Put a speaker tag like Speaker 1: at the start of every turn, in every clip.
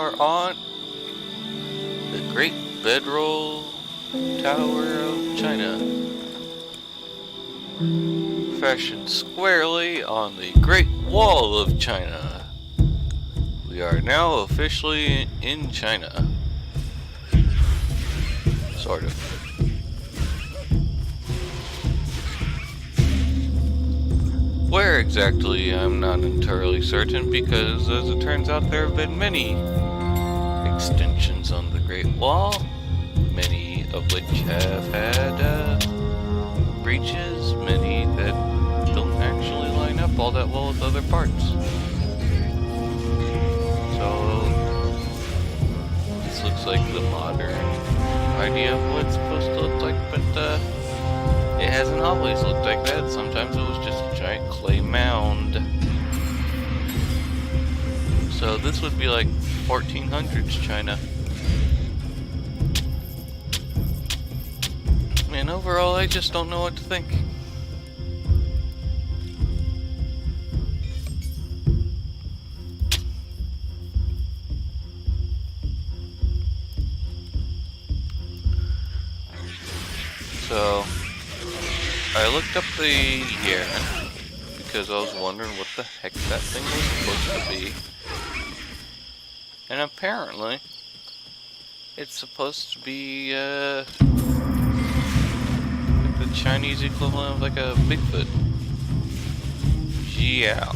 Speaker 1: are on the Great Bedroll Tower of China, fashioned squarely on the Great Wall of China. We are now officially in China. Sort of. Where exactly, I'm not entirely certain, because as it turns out there have been many extensions on the Great Wall, many of which have had breaches, many that don't actually line up all that well with other parts. So this looks like the modern idea of what it's supposed to look like, but it hasn't always looked like that. Sometimes it was just a giant clay mound. So this would be like 1400s China. And overall, I just don't know what to think. So I looked up the yuan because I was wondering what the heck that thing was supposed to be. And apparently, it's supposed to be like the Chinese equivalent of like a Bigfoot. Jiao,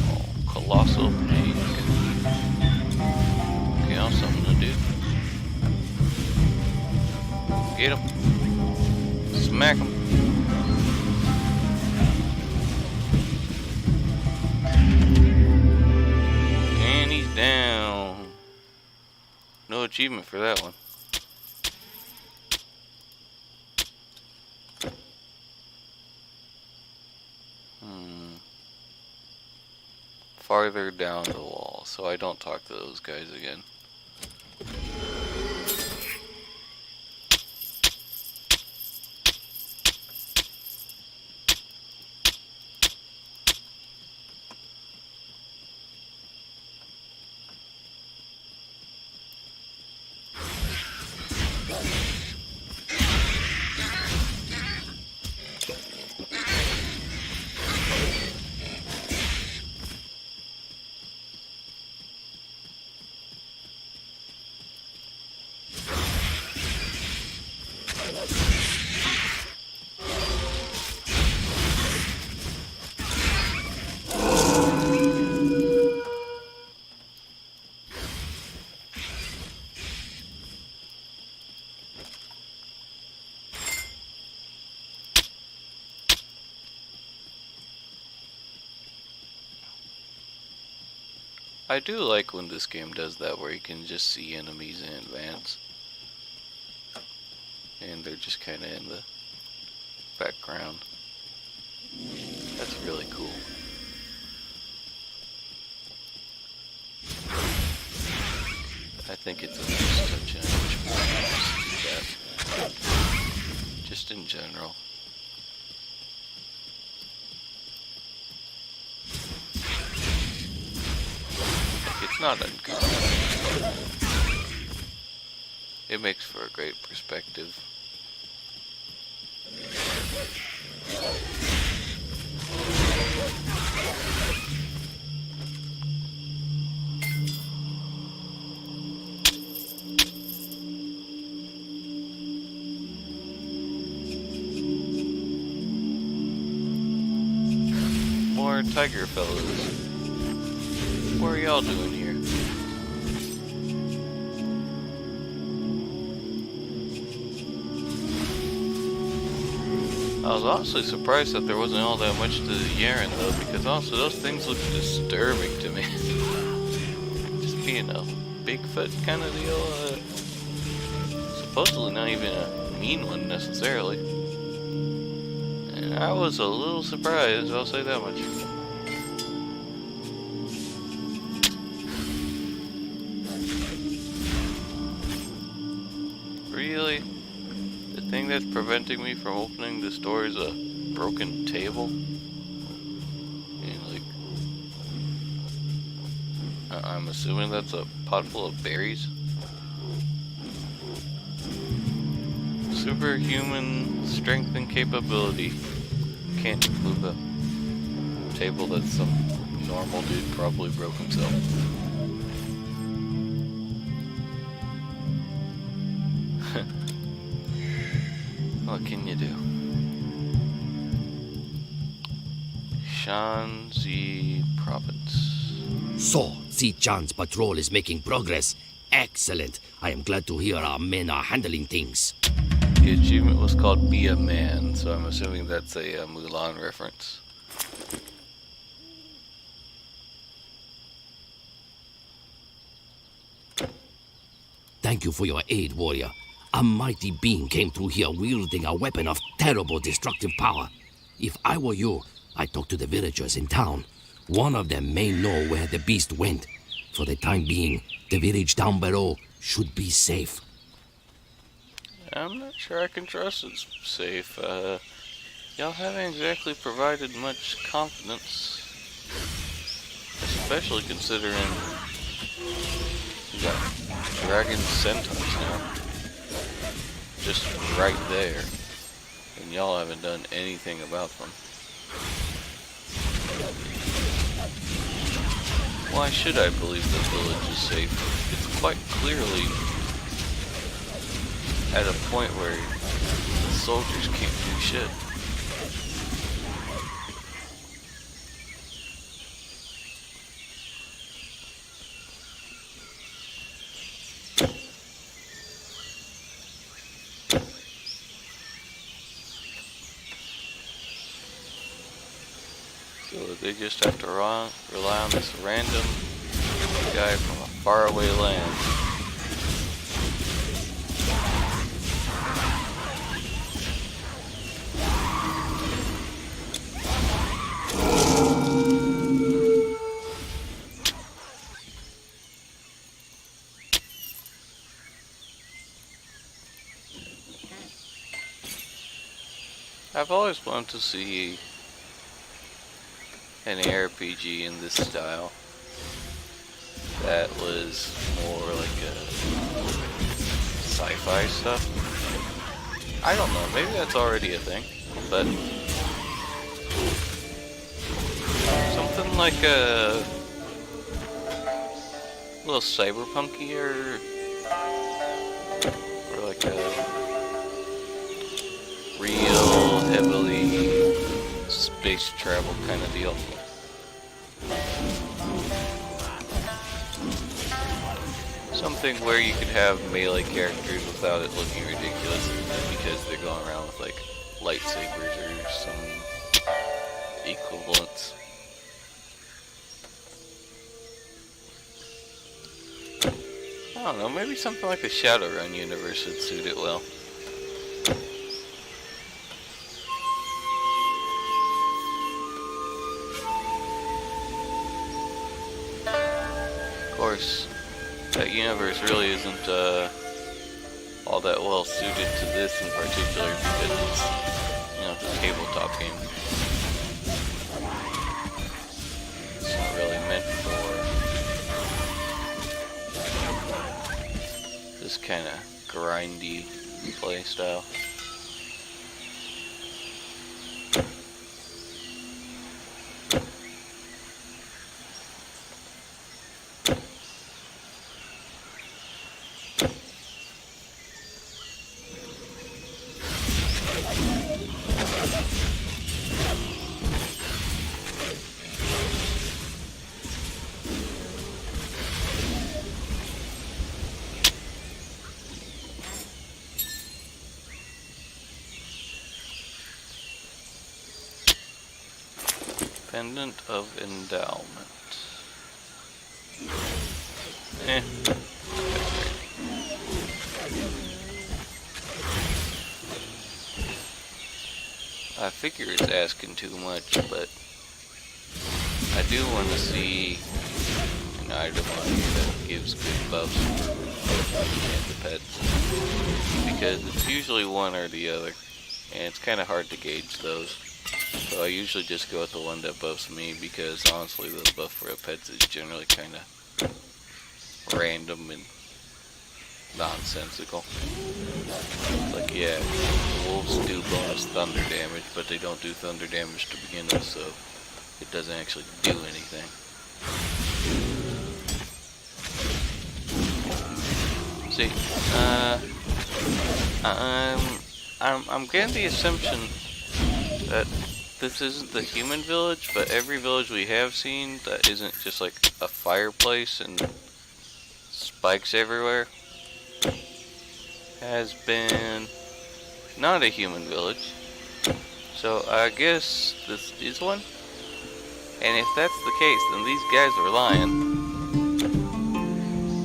Speaker 1: colossal pig. Okay, I'll something to do. Get him. Smack him. And he's down. No achievement for that one. Farther down the wall, so I don't talk to those guys again. I do like when this game does that, where you can just see enemies in advance. And they're just kind of in the background. That's really cool. I think it's a nice touch, and I wish more games do that. Just in general. It's not uncommon. It makes for a great perspective. More tiger fellows. What are y'all doing here? I was honestly surprised that there wasn't all that much to the Yaren though, because honestly those things look disturbing to me. Just being a Bigfoot kind of deal. Supposedly not even a mean one necessarily. And I was a little surprised, I'll say that much. Really? The thing that's preventing me from opening this door is a broken table? And like, I'm assuming that's a pot full of berries. superhuman strength and capability. Can't move a table that some normal dude probably broke himself. What can you do? Shanxi Province.
Speaker 2: So, Xichan's patrol is making progress. Excellent. I am glad to hear our men are handling things.
Speaker 1: The achievement was called Be a Man, so I'm assuming that's a Mulan reference.
Speaker 2: Thank you for your aid, warrior. A mighty being came through here wielding a weapon of terrible destructive power. If I were you, I'd talk to the villagers in town. One of them may know where the beast went. For the time being, the village down below should be safe.
Speaker 1: I'm not sure I can trust it's safe. Y'all haven't exactly provided much confidence. Especially considering we got dragon centaurs now. Just right there. And y'all haven't done anything about them. Why should I believe the village is safe? It's quite clearly at a point where the soldiers can't do shit. So they just have to rely on this random guy from a faraway land. I've always wanted to see an ARPG in this style that was more like a sci-fi stuff. I don't know, maybe that's already a thing, but something like a little cyberpunky or like a real heavily space travel kind of deal. Something where you could have melee characters without it looking ridiculous because they're going around with like lightsabers or some equivalents. I don't know, maybe something like the Shadowrun universe would suit it well. Of course, that universe really isn't all that well suited to this in particular because it's, you know, it's a tabletop game. It's not really meant for this kind of grindy play style. Pendant of Endowment. I figure it's asking too much, but I do want to see an item on here that gives good buffs for the pets, because it's usually one or the other, and it's kind of hard to gauge those. So I usually just go with the one that buffs me, because honestly the buff for the pets is generally kind of random and nonsensical. Like, yeah, the wolves do bonus thunder damage, but they don't do thunder damage to begin with, so it doesn't actually do anything. See, I'm getting the assumption that this isn't the human village, but every village we have seen that isn't just like a fireplace and spikes everywhere has been not a human village. So I guess this is one. And if that's the case, then these guys are lying.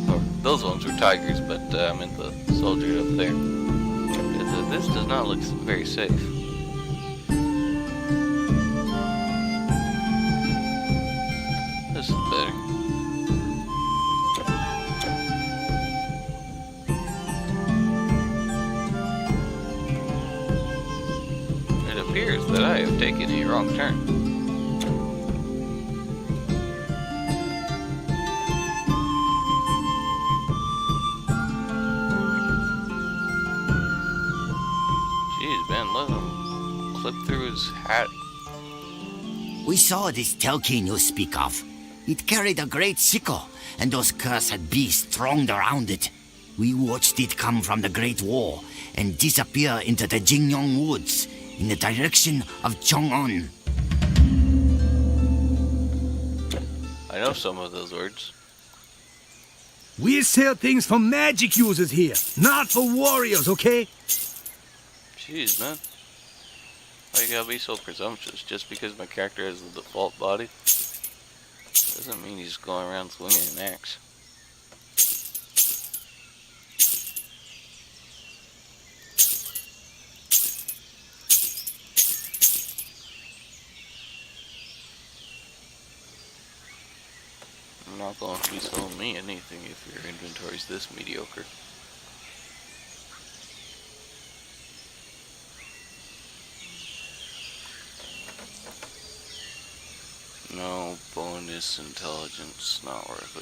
Speaker 1: Or those ones were tigers, but I meant the soldier up there. Because this does not look very safe. This is better. It appears that I have taken a wrong turn. Jeez, man, let him clip through his hat.
Speaker 3: We saw this Telkin you speak of. It carried a great sickle, and those cursed beasts thronged around it. We watched it come from the Great Wall and disappear into the Jingyong Woods in the direction of Chong'an.
Speaker 1: I know some of those words.
Speaker 4: We sell things for magic users here, not for warriors, okay?
Speaker 1: Jeez, man. Why you gotta be so presumptuous? Just because my character has the default body doesn't mean he's going around swinging an axe. I'm not going to be selling me anything if your inventory's this mediocre. No, bonus intelligence, not worth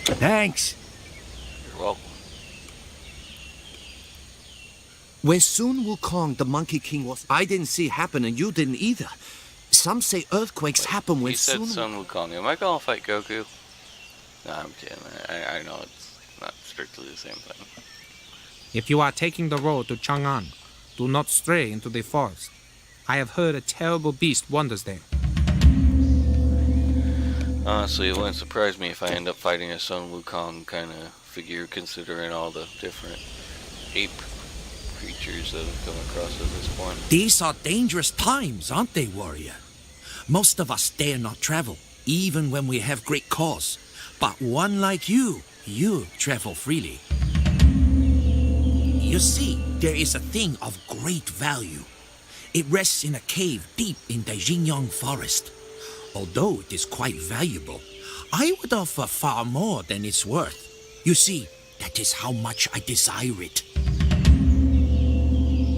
Speaker 1: it.
Speaker 4: Thanks.
Speaker 1: You're welcome.
Speaker 5: When Sun Wukong, the Monkey King, was, I didn't see it happen, and you didn't either. Some say earthquakes happen when
Speaker 1: You said
Speaker 5: Sun.
Speaker 1: Sun Wukong. Am I gonna fight Goku? No, I'm kidding. I know it's not strictly the same thing.
Speaker 6: If you are taking the road to Chang'an, do not stray into the forest. I have heard a terrible beast wanders there.
Speaker 1: Honestly, it wouldn't surprise me if I end up fighting a Sun Wukong kind of figure, considering all the different ape creatures that have come across at this point.
Speaker 7: These are dangerous times, aren't they, warrior? Most of us dare not travel, even when we have great cause. But one like you travel freely. You see, there is a thing of great value. It rests in a cave deep in the Jingyong forest. Although it is quite valuable, I would offer far more than it's worth. You see, that is how much I desire it.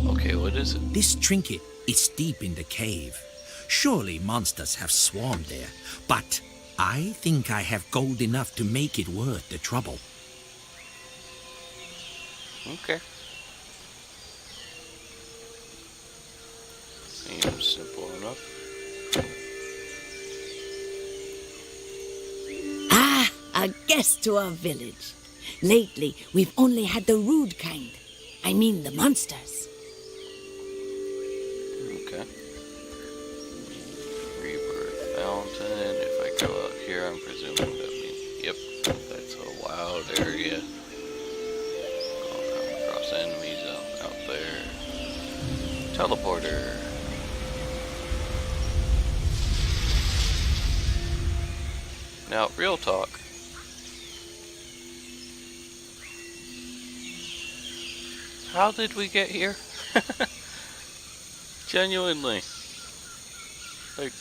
Speaker 1: Okay, what is it?
Speaker 7: This trinket is deep in the cave. Surely monsters have swarmed there, but I think I have gold enough to make it worth the trouble.
Speaker 1: Okay. Seems simple enough.
Speaker 8: Ah, a guest to our village. Lately, we've only had the rude kind. I mean the monsters.
Speaker 1: Okay. Rebirth Fountain. If I go out here, I'm presuming that means, yep, that's a wild area. I'll come across enemies out there. Teleporter. Now, real talk. How did we get here? Genuinely. Like,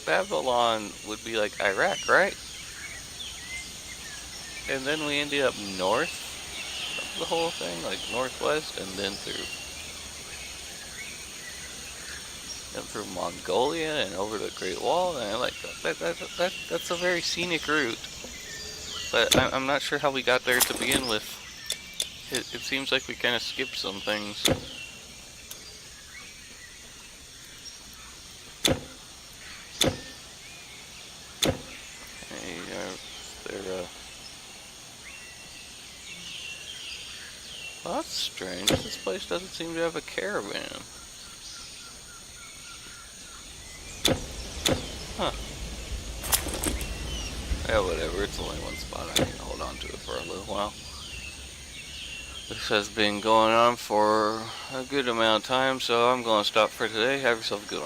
Speaker 1: Babylon would be like Iraq, right? And then we ended up north of the whole thing, like northwest, and then through. and through Mongolia and over the Great Wall, and like that's a very scenic route. But I'm not sure how we got there to begin with. It seems like we kind of skipped some things. Hey, well, that's strange. This place doesn't seem to have a caravan. Huh. Yeah, whatever. It's only one spot. I can hold on to it for a little while. This has been going on for a good amount of time, so I'm going to stop for today. Have yourself a good one.